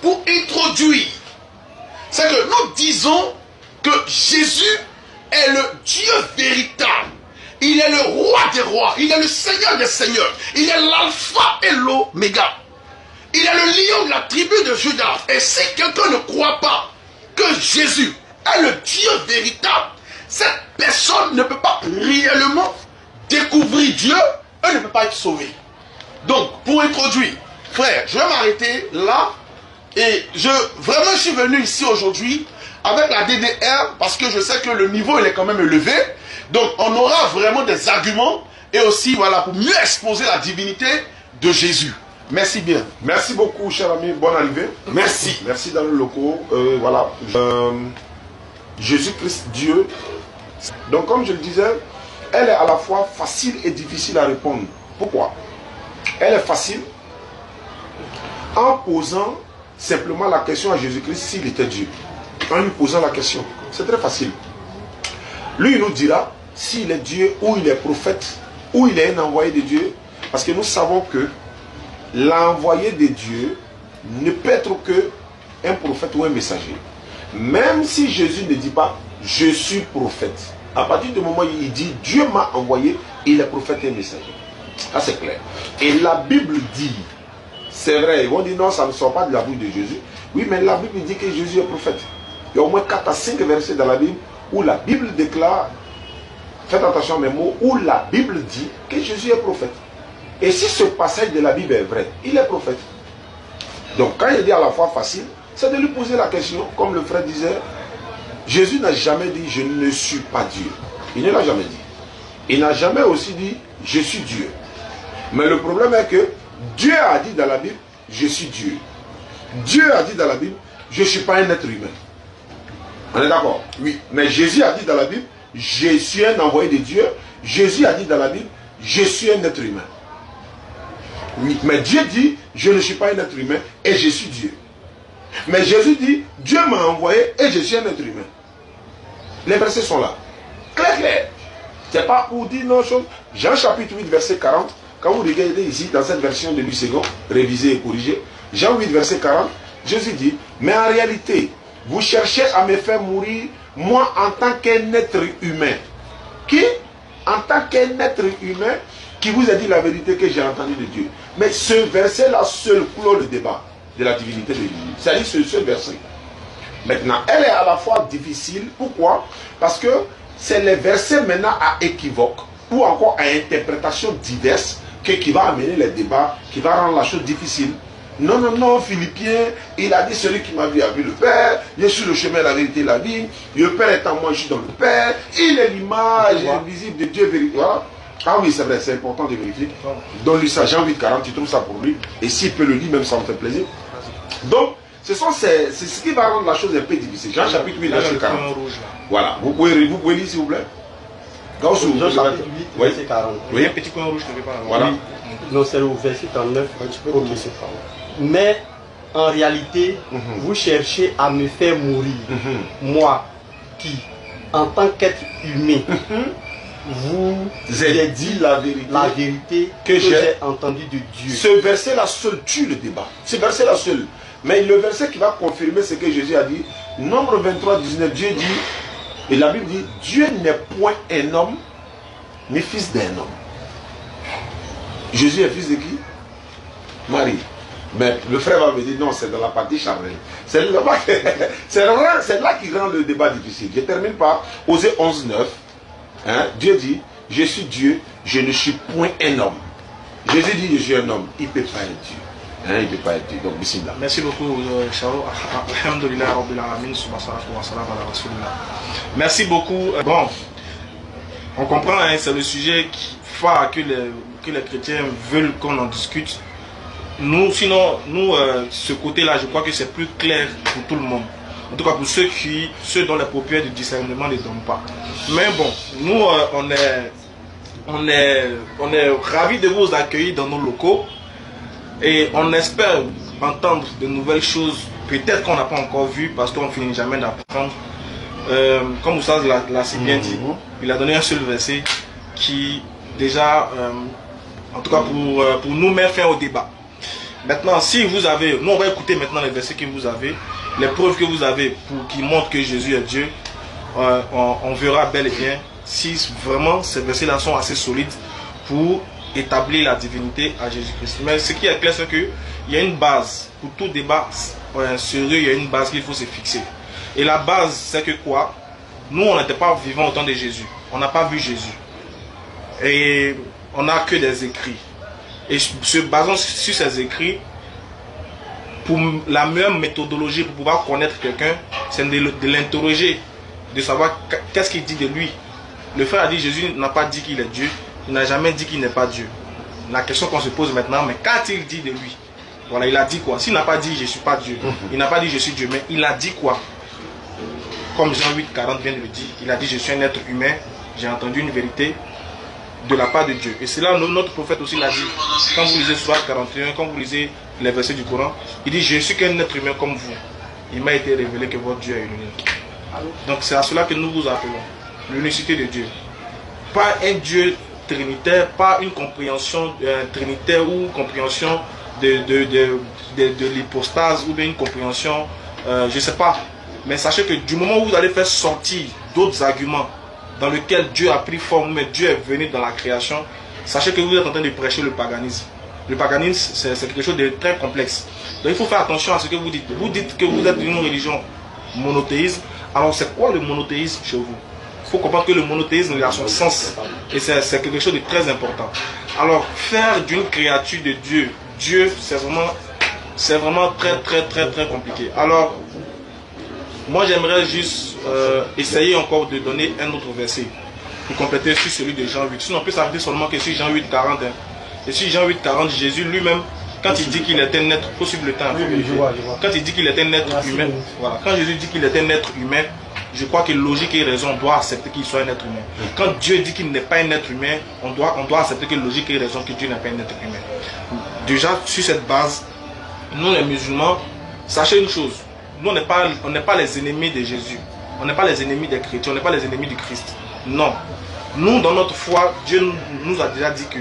pour introduire, c'est que nous disons que Jésus est le Dieu véritable. Il est le roi des rois. Il est le Seigneur des seigneurs. Il est l'alpha et l'oméga. Il est le lion de la tribu de Judas. Et si quelqu'un ne croit pas que Jésus est le Dieu véritable, cette personne ne peut pas réellement découvrir Dieu et ne peut pas être sauvé. Donc, pour introduire, frère, je vais m'arrêter là. Et je suis venu ici aujourd'hui avec la DDR parce que je sais que le niveau il est quand même élevé. Donc, on aura vraiment des arguments et aussi, voilà, pour mieux exposer la divinité de Jésus. Merci bien. Merci beaucoup, cher ami. Bonne arrivée. Merci. Merci dans le locaux. Voilà. Jésus-Christ, Dieu. Donc, comme je le disais, elle est à la fois facile et difficile à répondre. Pourquoi? Elle est facile en posant simplement la question à Jésus-Christ s'il était Dieu. En lui posant la question. C'est très facile. Lui, il nous dira s'il est Dieu ou il est prophète ou il est un envoyé de Dieu. Parce que nous savons que l'envoyé de Dieu ne peut être que un prophète ou un messager. Même si Jésus ne dit pas je suis prophète. À partir du moment où il dit Dieu m'a envoyé, il est prophète et messager. Ça c'est clair. Et la Bible dit, c'est vrai, ils vont dire non, ça ne sort pas de la bouche de Jésus. Oui, mais la Bible dit que Jésus est prophète. Il y a au moins 4 à 5 versets dans la Bible où la Bible déclare, faites attention à mes mots, où la Bible dit que Jésus est prophète. Et si ce passage de la Bible est vrai, il est prophète. Donc quand il dit à la fois facile, c'est de lui poser la question, comme le frère disait, Jésus n'a jamais dit je ne suis pas Dieu. Il ne l'a jamais dit. Il n'a jamais aussi dit je suis Dieu. Mais le problème est que Dieu a dit dans la Bible je suis Dieu. Dieu a dit dans la Bible je ne suis pas un être humain. On est d'accord? Oui. Mais Jésus a dit dans la Bible je suis un envoyé de Dieu. Jésus a dit dans la Bible je suis un être humain. Oui. Mais Dieu dit je ne suis pas un être humain et je suis Dieu. Mais Jésus dit Dieu m'a envoyé et je suis un être humain. Les versets sont là. Clair, clair. Ce n'est pas pour dire non chose. Jean chapitre 8 verset 40. Quand vous regardez ici dans cette version de Louis II, révisée et corrigée, Jean 8 verset 40, Jésus dit, mais en réalité, vous cherchez à me faire mourir, moi en tant qu'un être humain. Qui? En tant qu'un être humain qui vous a dit la vérité que j'ai entendue de Dieu. Mais ce verset-là seul clôt le débat de la divinité de Jésus. C'est-à-dire ce seul verset. Maintenant, elle est à la fois difficile. Pourquoi? Parce que c'est les versets maintenant à équivoque ou encore à interprétation diverse qui va amener les débats, qui va rendre la chose difficile. Non, non, non, Philippiens, il a dit celui qui m'a vu a vu le Père, je suis le chemin, la vérité, la vie, le Père est en moi, je suis dans le Père, il est l'image invisible de Dieu véritable. Voilà. Ah oui, c'est vrai, c'est important de vérifier. Donne-lui ça, Jean 8, 40, tu trouves ça pour lui. Et s'il peut le lire, même ça me fait plaisir. Donc, c'est ce qui va rendre la chose un peu difficile. Jean chapitre 8, verset 40. Voilà, vous pouvez lire s'il vous plaît. Jean chapitre 8, verset 40. Oui, un petit point rouge, je ne vais pas avoir. Voilà. Non, c'est le verset 39. Mais en réalité, vous cherchez à me faire mourir. Moi qui, en tant qu'être humain, vous avez dit la vérité que j'ai entendue de Dieu. Ce verset-là seul tue le débat. Ce verset-là seul. Mais le verset qui va confirmer ce que Jésus a dit, Nombre 23, 19, Dieu dit, et la Bible dit, Dieu n'est point un homme, mais fils d'un homme. Jésus est fils de qui? Marie. Mais le frère va me dire, non, c'est dans la partie charnelle. C'est là qui rend le débat difficile. Je termine par Osée 11, 9. Hein? Dieu dit, je suis Dieu, je ne suis point un homme. Jésus dit, je suis un homme, il ne peut pas être Dieu. Hein, il ne peut pas être Dieu. Donc, bismillah. Merci beaucoup, Charo. Alhamdulillah, Rabbil Alamin, subhanahu wa salam ala rasulillah. Merci beaucoup. Bon, on comprend, hein, c'est le sujet phare que les chrétiens veulent qu'on en discute. Nous, sinon, ce côté-là, je crois que c'est plus clair pour tout le monde. En tout cas, pour ceux dont les paupières de discernement ne donnent pas. Mais bon, nous, on est ravis de vous accueillir dans nos locaux. Et on espère entendre de nouvelles choses, peut-être qu'on n'a pas encore vu, parce qu'on ne finit jamais d'apprendre. Comme Oussaz l'a si bien dit, il a donné un seul verset qui, déjà, en tout cas pour nous, met fin au débat. Maintenant, si vous avez, nous on va écouter maintenant les versets que vous avez, les preuves que vous avez qui montrent que Jésus est Dieu. On verra bel et bien si vraiment ces versets-là sont assez solides pour établir la divinité à Jésus-Christ. Mais ce qui est clair, c'est qu'il y a une base. Pour tout débat sérieux, il y a une base qu'il faut se fixer. Et la base, c'est que quoi? Nous, on n'était pas vivants au temps de Jésus. On n'a pas vu Jésus. Et on n'a que des écrits. Et se basant sur ces écrits, pour la meilleure méthodologie pour pouvoir connaître quelqu'un, c'est de l'interroger, de savoir qu'est-ce qu'il dit de lui. Le frère a dit Jésus n'a pas dit qu'il est Dieu, il n'a jamais dit qu'il n'est pas Dieu. La question qu'on se pose maintenant, mais qu'a-t-il dit de lui? Voilà, il a dit quoi? S'il n'a pas dit je ne suis pas Dieu, il n'a pas dit je suis Dieu, mais il a dit quoi? Comme Jean 8,40 vient de le dire, il a dit je suis un être humain, j'ai entendu une vérité de la part de Dieu. Et c'est là notre prophète aussi l'a dit. Quand vous lisez Sourate 41, quand vous lisez les versets du Coran, il dit je suis qu'un être humain comme vous. Il m'a été révélé que votre Dieu est unique. Donc c'est à cela que nous vous appelons l'unicité de Dieu. Pas un Dieu trinitaire, pas une compréhension trinitaire ou compréhension de l'hypostase ou bien une compréhension, je ne sais pas. Mais sachez que du moment où vous allez faire sortir d'autres arguments dans lesquels Dieu a pris forme, mais Dieu est venu dans la création, sachez que vous êtes en train de prêcher le paganisme. Le paganisme, c'est quelque chose de très complexe. Donc il faut faire attention à ce que vous dites. Vous dites que vous êtes une religion monothéisme. Alors c'est quoi le monothéisme chez vous? Il faut comprendre que le monothéisme il a son sens. Et c'est quelque chose de très important. Alors faire d'une créature de Dieu, Dieu, c'est vraiment très compliqué. Alors, moi j'aimerais juste essayer encore de donner un autre verset pour compléter sur celui de Jean 8. Sinon on peut s'arrêter seulement que sur Jean 8, 40. Et sur Jean 8, 40, Jésus lui-même, quand il dit qu'il est un être, il faut suivre le temps. Quand il dit qu'il est un être humain, voilà. Quand Jésus dit qu'il est un être humain, je crois que logique et raison doit accepter qu'il soit un être humain. Quand Dieu dit qu'il n'est pas un être humain, on doit accepter que logique et raison que Dieu n'est pas un être humain. Déjà, sur cette base, nous les musulmans, sachez une chose, nous on n'est pas les ennemis de Jésus, on n'est pas les ennemis des chrétiens, on n'est pas les ennemis du Christ. Non. Nous, dans notre foi, Dieu nous a déjà dit que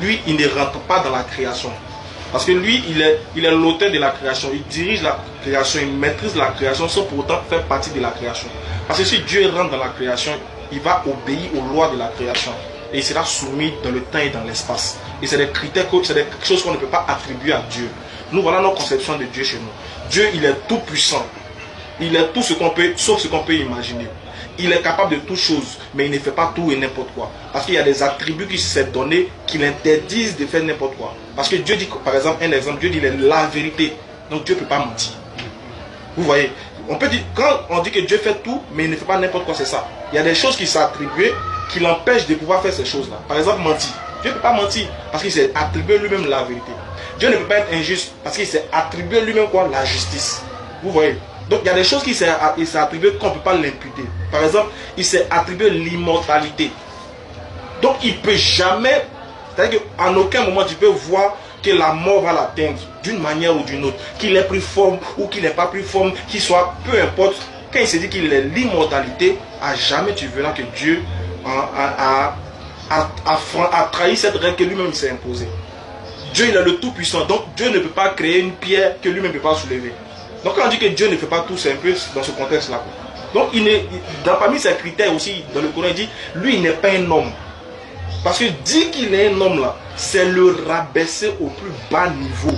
lui, il ne rentre pas dans la création. Parce que lui, il est l'auteur de la création. Il dirige la création, il maîtrise la création sans pour autant faire partie de la création. Parce que si Dieu rentre dans la création, il va obéir aux lois de la création. Et il sera soumis dans le temps et dans l'espace. Et c'est des critères, c'est des choses qu'on ne peut pas attribuer à Dieu. Nous, voilà notre conception de Dieu chez nous. Dieu, il est tout puissant. Il est tout ce qu'on peut, sauf ce qu'on peut imaginer. Il est capable de toutes choses, mais il ne fait pas tout et n'importe quoi. Parce qu'il y a des attributs qui s'est donné qui l'interdisent de faire n'importe quoi. Parce que Dieu dit, par exemple, un exemple, Dieu dit la vérité. Donc Dieu ne peut pas mentir. Vous voyez, on peut dire, quand on dit que Dieu fait tout, mais il ne fait pas n'importe quoi, c'est ça. Il y a des choses qui sont attribuées qui l'empêchent de pouvoir faire ces choses-là. Par exemple, mentir. Dieu ne peut pas mentir parce qu'il s'est attribué lui-même la vérité. Dieu ne peut pas être injuste parce qu'il s'est attribué lui-même quoi? La justice. Vous voyez. Donc il y a des choses qui s'est attribué qu'on ne peut pas l'imputer. Par exemple, il s'est attribué l'immortalité. Donc il ne peut jamais, c'est-à-dire qu'en aucun moment tu peux voir que la mort va l'atteindre d'une manière ou d'une autre. Qu'il ait pris forme ou qu'il n'ait pas pris forme, qu'il soit, peu importe. Quand il se dit qu'il est l'immortalité, à jamais tu verras que Dieu a trahi cette règle que lui-même s'est imposée. Dieu il est le tout-puissant, donc Dieu ne peut pas créer une pierre que lui-même ne peut pas soulever. Donc quand on dit que Dieu ne fait pas tout, c'est un peu dans ce contexte-là. Donc parmi ses critères aussi, dans le Coran, il dit, lui il n'est pas un homme. Parce que dire qu'il est un homme là, c'est le rabaisser au plus bas niveau.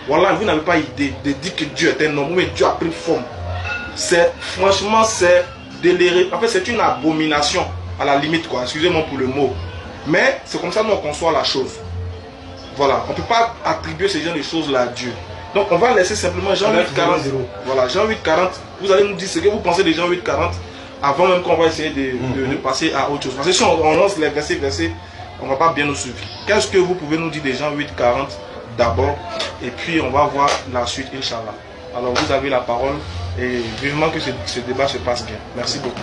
Voilà, vous n'avez pas idée de dire que Dieu est un homme, mais Dieu a pris forme. Franchement, c'est déliré. En fait, c'est une abomination, à la limite, quoi. Excusez-moi pour le mot. Mais c'est comme ça que nous on conçoit la chose. Voilà, on ne peut pas attribuer ce genre de choses-là à Dieu. Donc on va laisser simplement Jean 8,40. Voilà, Jean 8,40. Vous allez nous dire ce que vous pensez de Jean 8,40 avant même qu'on va essayer de passer à autre chose. Parce que si on lance les versets, on ne va pas bien nous suivre. Qu'est-ce que vous pouvez nous dire de Jean 8,40 d'abord? Et puis on va voir la suite, Inch'Allah. Alors vous avez la parole et vivement que ce débat se passe bien. Merci beaucoup.